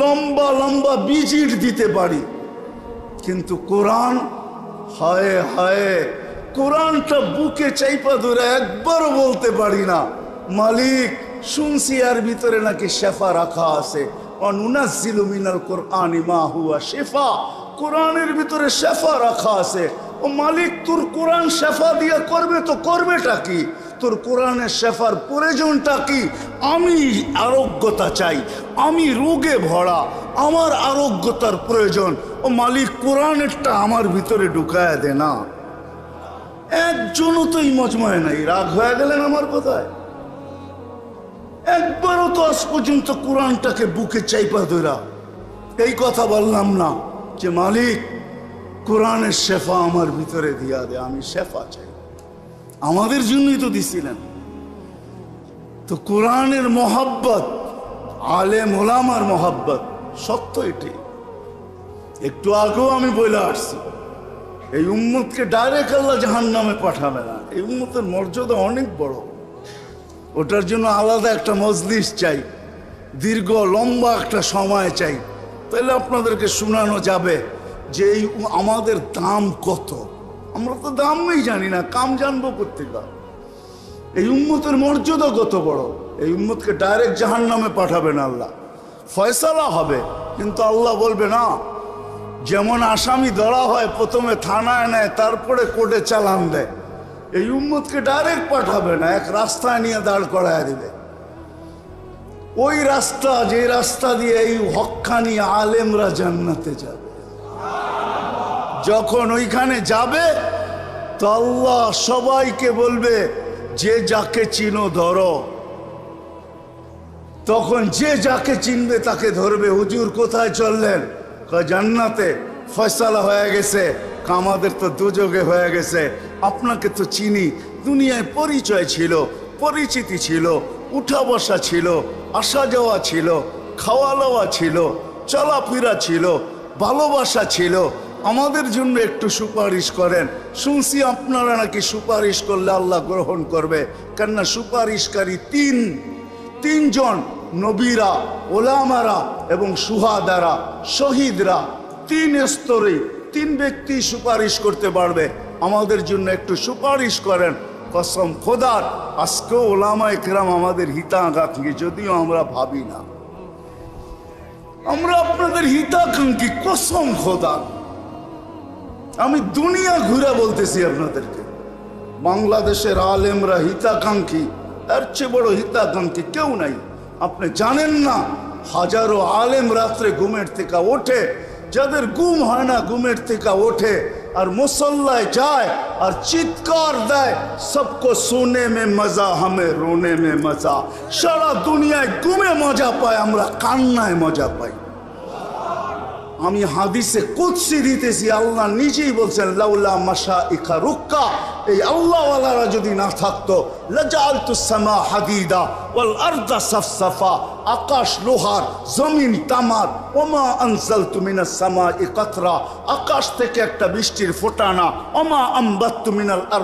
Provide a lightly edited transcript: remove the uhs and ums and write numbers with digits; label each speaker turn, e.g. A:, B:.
A: লম্বা লম্বা বিজির দিতে পারি, কিন্তু কোরআন, হায় হায়, কোরআনটা বুকে চাইপা ধরে একবারও বলতে পারি না, মালিক শুনছি এর ভিতরে নাকি শেফা রাখা আছে। অনুনাজ্জিলু মিনাল কোরআনি মা হুয়া শিফা, কোরআনের ভিতরে শেফা রাখা আছে। ও মালিক, তোর কোরআন শেফা দিয়া করবে তো করবেটা কি? তোর কোরআনের শেফার প্রয়োজনটা কি? আমি আরোগ্যতা চাই, আমি রোগে ভরা, আমার আরোগ্যতার প্রয়োজন। ও মালিক, কোরআনেরটা আমার ভিতরে ঢুকায় দে না। একজনও তো এই মজমায় নাই। রাগ হয়ে গেলেন আমার কথায়? একবারও তো আজ পর্যন্ত কোরআনটাকে বুকে চাইপা ধরা এই কথা বললাম না যে মালিক কোরআনের শেফা আমার ভিতরে দিয়া দে, আমি শেফা চাই। আমাদের জন্যই তো দিছিলেন। তো কোরআনের মহাব্বত, আলেম ওলামার মহাব্বত, সত্য এটি। একটু আগেও আমি বলে আসছি, এই উম্মতকে ডাইরেক্ট আল্লাহ জাহান্নামে পাঠাবে না। এই উম্মতের মর্যাদা অনেক বড়, ওটার জন্য আলাদা একটা মজলিস চাই, দীর্ঘ লম্বা একটা সময় চাই। তাহলে আপনাদেরকে শোনানো যাবে যে এই আমাদের দাম কত। আমরা তো দামই জানি না, কাম জানবো কোত্থেকে? এই উম্মতের মর্যাদা কত বড়। এই উম্মতকে ডাইরেক্ট জাহান্নামে পাঠাবে না আল্লাহ, ফয়সালা হবে। কিন্তু আল্লাহ বলবে না, যেমন আসামি ধরা হয় প্রথমে থানায় নেয়, তারপরে কোর্টে চালান দেয়, এই উম্মতকে ডাইরেক্ট পাঠাবে না, এক রাস্তায় নিয়ে দাঁড় করায় দিবে। ওই রাস্তা, যে রাস্তা দিয়ে এই হক্কানি আলেমরা জান্নাতে যাবে। যখন ওইখানে যাবে তো আল্লাহ সবাইকে বলবে, যে যাকে চিনো ধরো। তখন যে যাকে চিনবে তাকে ধরবে। হুজুর কোথায় চললেন? জান্নাতে। ফয়সালা হয়ে গেছে। আমাদের তো দুযোগে হয়ে গেছে। আপনাকে তো চিনি, দুনিয়ায় পরিচয় ছিল, পরিচিতি ছিল, উঠা বসা ছিল, আসা যাওয়া ছিল, খাওয়া দাওয়া ছিল, চলাফেরা ছিল, ভালোবাসা ছিল। আমাদের জন্য একটু সুপারিশ করেন। শুনছি আপনারা নাকি সুপারিশ করলে আল্লাহ গ্রহণ করবে। কেননা সুপারিশকারী তিনজন, নবীরা, ওলামারা এবং সুহাদারা, শহীদরা, 3 স্তরে 3 ব্যক্তি সুপারিশ করতে পারবে। আমাদের জন্য একটু সুপারিশ করেন। কসম খোদার, আজকেও ওলামায়ে কেরাম আমাদের হিতাকাঙ্ক্ষী, যদিও আমরা ভাবি না। আমরা আপনাদের হিতাকাঙ্ক্ষী, কসম খোদার। আমি দুনিয়া ঘুরে বলতেছি আপনাদেরকে, বাংলাদেশের আলেমরা হিতাকাঙ্ক্ষী, এর চেয়ে বড় হিতাকাঙ্ক্ষী কেউ নাই। আপনি জানেন না, হাজারো আলেম রাত্রে ঘুমের থেকে ওঠে, যাদের ঘুম হয় না ঘুমের থেকে ওঠে আর মুসল্লায় যায় আর চিৎকার দেয়, সবকো সোনে মে মজা, হামে রোনে মে মজা। সারা দুনিয়ায় ঘুমে মজা পায়, আমরা কান্নায় মজা পাই। আমি হাদিসে কুদসি দিতেছি, আল্লাহ নিজেই বলছেন, লাউলা মাশাইখা রুক্কা, এই আল্লাহওয়ালারা যদি না থাকতো, লাজাআলতুস সামা হাদিদা ওয়াল আরদা সাফসাফা, আকাশ লোহার, জমিন তামার। ওমা আনজালতু মিনাস সামাই কাতরা, আকাশ থেকে একটা বৃষ্টির ফোঁটা না। ওমা আমবাততু মিনাল আরদ